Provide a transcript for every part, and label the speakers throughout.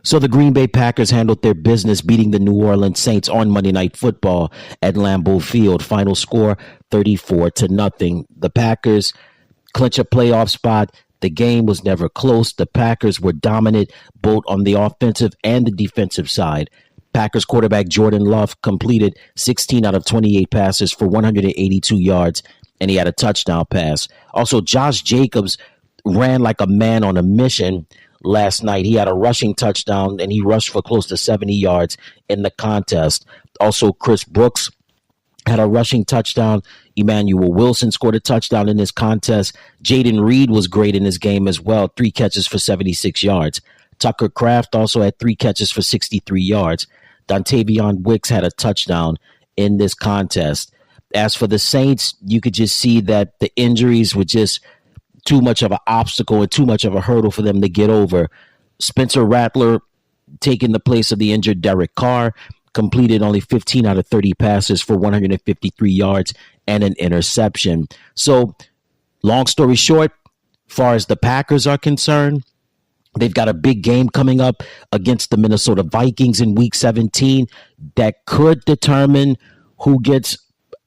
Speaker 1: So the Green Bay Packers handled their business, beating the New Orleans Saints on Monday Night Football at Lambeau Field. Final score 34-0. The Packers clinch a playoff spot. The game was never close. The Packers were dominant both on the offensive and the defensive side. Packers quarterback Jordan Love completed 16 out of 28 passes for 182 yards, and he had a touchdown pass. Also, Josh Jacobs ran like a man on a mission last night. He had a rushing touchdown, and he rushed for close to 70 yards in the contest. Also, Chris Brooks had a rushing touchdown. Emmanuel Wilson scored a touchdown in this contest. Jaden Reed was great in this game as well. 3 catches for 76 yards. Tucker Kraft also had 3 catches for 63 yards. Dontavion Wicks had a touchdown in this contest. As for the Saints, you could just see that the injuries were just too much of an obstacle and too much of a hurdle for them to get over. Spencer Rattler taking the place of the injured Derek Carr, completed only 15 out of 30 passes for 153 yards and an interception. So, long story short, far as the Packers are concerned, they've got a big game coming up against the Minnesota Vikings in Week 17 that could determine who gets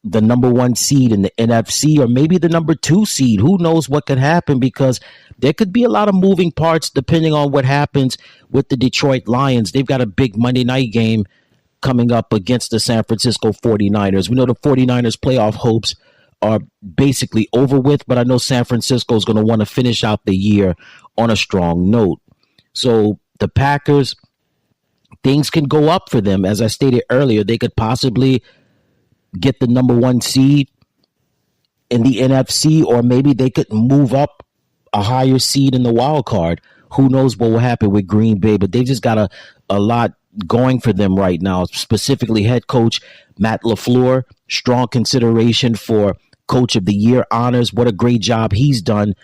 Speaker 1: the number 1 seed in the NFC or maybe the number 2 seed. Who knows what could happen, because there could be a lot of moving parts depending on what happens with the Detroit Lions. They've got a big Monday night game coming up against the San Francisco 49ers. We know the 49ers playoff hopes are basically over with, but I know San Francisco is going to want to finish out the year on a strong note. So the Packers, things can go up for them. As I stated earlier, they could possibly get the number 1 seed in the NFC, or maybe they could move up a higher seed in the wild card. Who knows what will happen with Green Bay, but they've just got a lot going for them right now, specifically head coach Matt LaFleur, strong consideration for Coach of the Year honors. What a great job he's done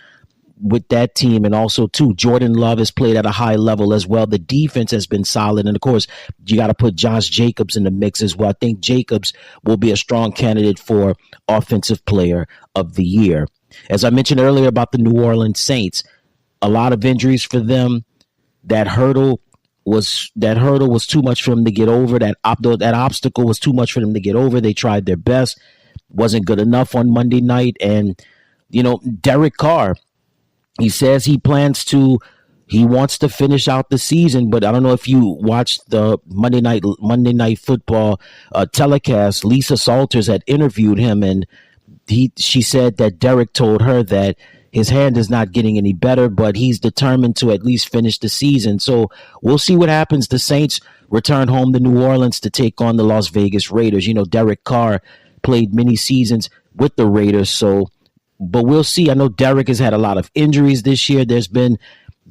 Speaker 1: with that team. And also, too, Jordan Love has played at a high level as well. The defense has been solid. And, of course, you got to put Josh Jacobs in the mix as well. I think Jacobs will be a strong candidate for Offensive Player of the Year. As I mentioned earlier about the New Orleans Saints, a lot of injuries for them. That hurdle was too much for them to get over. That obstacle was too much for them to get over. They tried their best. Wasn't good enough on Monday night. And, Derek Carr, he says he wants to finish out the season, but I don't know if you watched the Monday night football telecast. Lisa Salters had interviewed him, and she said that Derek told her that his hand is not getting any better, but he's determined to at least finish the season. So we'll see what happens. The Saints return home to New Orleans to take on the Las Vegas Raiders. Derek Carr played many seasons with the Raiders, but we'll see. I know Derek has had a lot of injuries this year. There's been,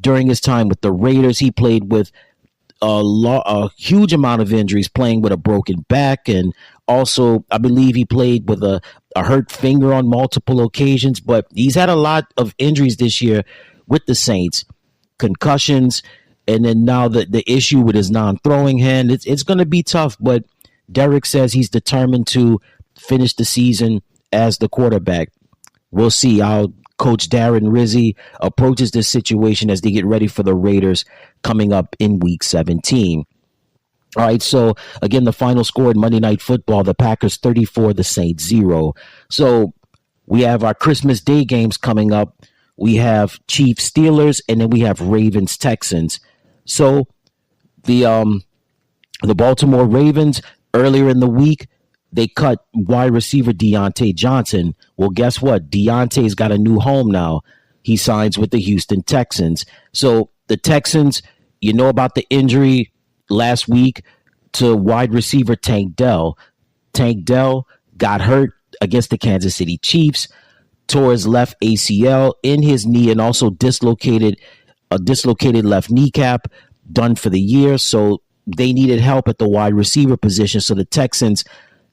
Speaker 1: during his time with the Raiders, he played with a huge amount of injuries, playing with a broken back, and also I believe he played with a hurt finger on multiple occasions. But he's had a lot of injuries this year with the Saints, concussions, and then now the issue with his non-throwing hand. It's going to be tough, but Derek says he's determined to finish the season as the quarterback. We'll see how Coach Darren Rizzi approaches this situation as they get ready for the Raiders coming up in Week 17. All right, so again, the final score in Monday Night Football, the Packers 34, the Saints 0. So we have our Christmas Day games coming up. We have Chiefs Steelers, and then we have Ravens Texans. So the Baltimore Ravens, earlier in the week, they cut wide receiver Deontay Johnson. Well, guess what? Deontay's got a new home now. He signs with the Houston Texans. So the Texans, about the injury last week to wide receiver Tank Dell. Tank Dell got hurt against the Kansas City Chiefs, tore his left ACL in his knee, and also dislocated left kneecap, done for the year. So they needed help at the wide receiver position. So the Texans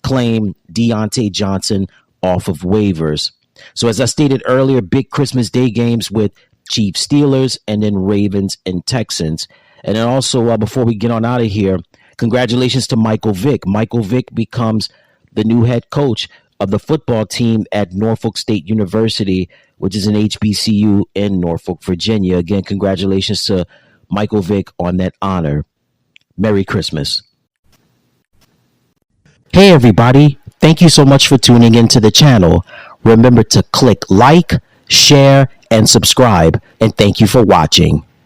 Speaker 1: claim Deontay Johnson off of waivers. So as I stated earlier, big Christmas Day games with Chiefs Steelers and then Ravens and Texans. And then also, before we get on out of here, congratulations to Michael Vick. Michael Vick becomes the new head coach of the football team at Norfolk State University, which is an HBCU in Norfolk, Virginia. Again, congratulations to Michael Vick on that honor. Merry Christmas. Hey everybody, thank you so much for tuning into the channel. Remember to click like, share, and subscribe, and thank you for watching.